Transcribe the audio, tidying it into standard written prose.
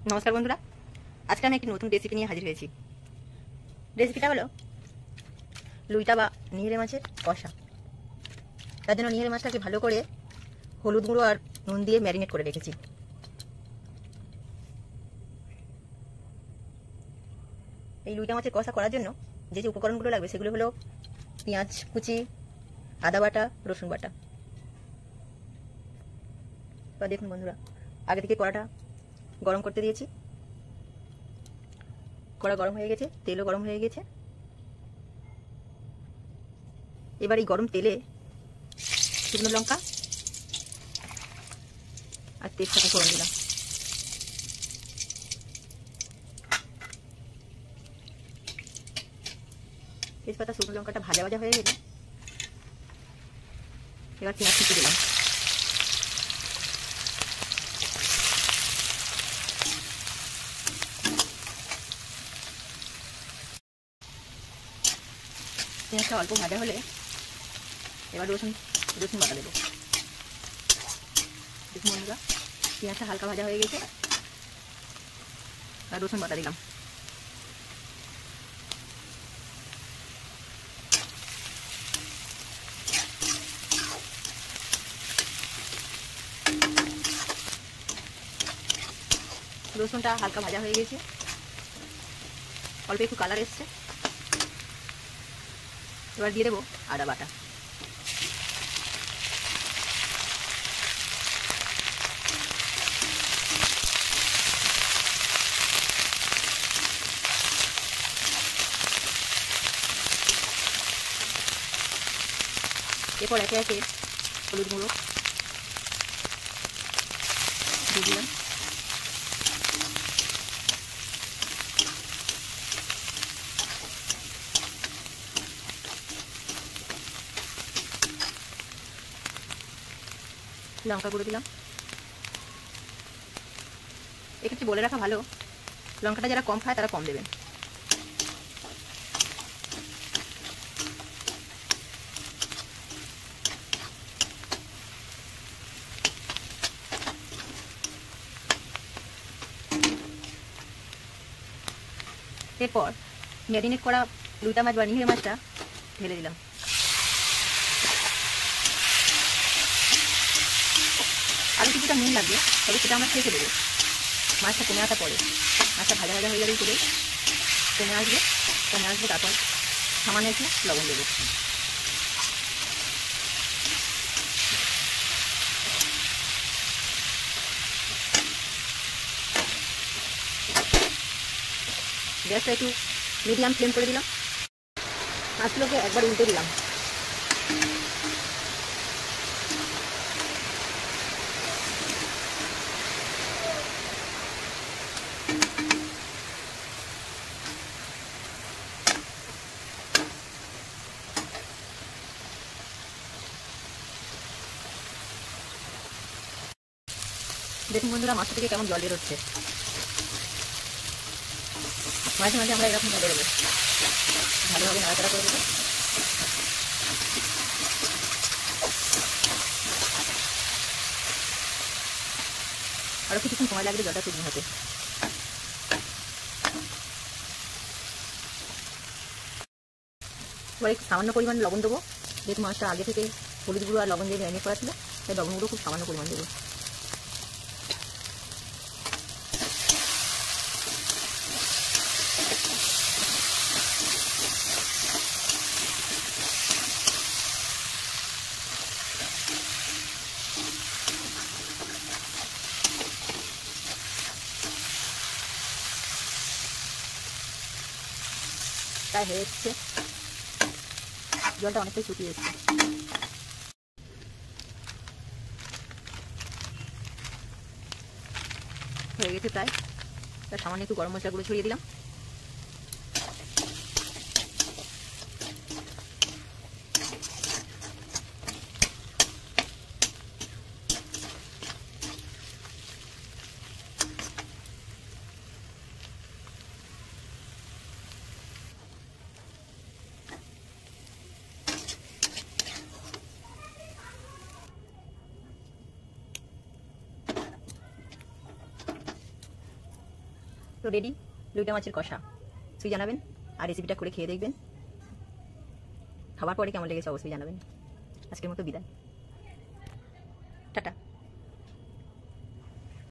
নমস্কার বন্ধুরা, আজকে আমি একটি নতুন রেসিপি নিয়ে হাজির হয়েছি। রেসিপিটা হলো লুইটা বা নিহেরে মাছের কষা। তার জন্য নিহেরে মাছটাকে ভালো করে হলুদ গুঁড়ো আর নুন দিয়ে ম্যারিনেট করে রেখেছি। এই লুইটা মাছের কষা করার জন্য যে যে উপকরণগুলো লাগবে সেগুলো হলো পেঁয়াজ কুচি, আদা বাটা, রসুন বাটা। এবার দেখুন বন্ধুরা, আগে থেকে কড়াটা গরম করতে দিয়েছি। কড়া গরম হয়ে গেছে, তেলও গরম হয়ে গেছে। এবার এই গরম তেলে শুকনো লঙ্কা আর তেজপাতা ফোড়ন দিলাম। তেজপাতা শুকনো লঙ্কাটা ভাজা ভাজা হয়ে গেলে এবার পেঁয়াজ কুচি দিলাম। পেঁয়াজটা অল্প ভাজা হলে এবার রসুন বাটা দেবো। দেখুন বন্ধুরা, পেঁয়াজটা হালকা ভাজা হয়ে গেছে আর রসুন বাটা দিলাম। রসুনটা হালকা ভাজা হয়ে গেছে, অল্প একটু কালার এসছে। এবার দিয়ে দেবো আদা বাটা। এরপর একে একে হলুদ গুঁড়ো দিয়ে দিলাম, লঙ্কা গুঁড়ো দিলাম। এক্ষেত্রে বলে রাখা ভালো, লঙ্কাটা যারা কম খায় তারা কম দেবেন। এরপর ম্যারিনেট করা লুইটা মাছ বা নিহেরে মাছটা ঢেলে দিলাম। আরও কিছুটা নুন লাগবে, তবে সেটা আমরা শেষে দেবো। মাছটা কমে আসা পরে, মাছটা ভাজা ভাজা হয়ে যাবে, করে কমে আসবে তারপর সামান্য একটু লবণ দেবো। গ্যাসটা একটু মিডিয়াম ফ্লেম করে দিলাম। মাছগুলোকে একবার উল্টে দিলাম। দেখুন বন্ধুরা, মাছ থেকে কেমন জল বেরোচ্ছে। মাঝে মাঝে আমরা এরকম বেরোবো, ভালোভাবে নাড়াচাড়া করে দেবো। আরও কিছুক্ষণ সময় লাগবে জলটা শুকনো হতে। এবার একটু সামান্য পরিমাণ লবণ দেবো, যেহেতু মাছটা আগে থেকে হলুদ গুঁড়ো আর লবণ দিয়ে ম্যারিনেট করা ছিল, তাই লবণ গুঁড়ো খুব সামান্য পরিমাণ দেবো। প্রায় হয়ে এসছে, জলটা অনেকটাই শুকিয়ে এসছে। হয়ে গেছে প্রায়। তার সামান্য একটু গরম মশলা গুঁড়ো ছড়িয়ে দিলাম। তো রেডি লুইটা মাছের কষা। তুই জানাবেন আর রেসিপিটা করে খেয়ে দেখবেন, খাবার পরে কেমন লেগেছে অবশ্যই জানাবেন। আজকের মতো বিদায়, টাটা।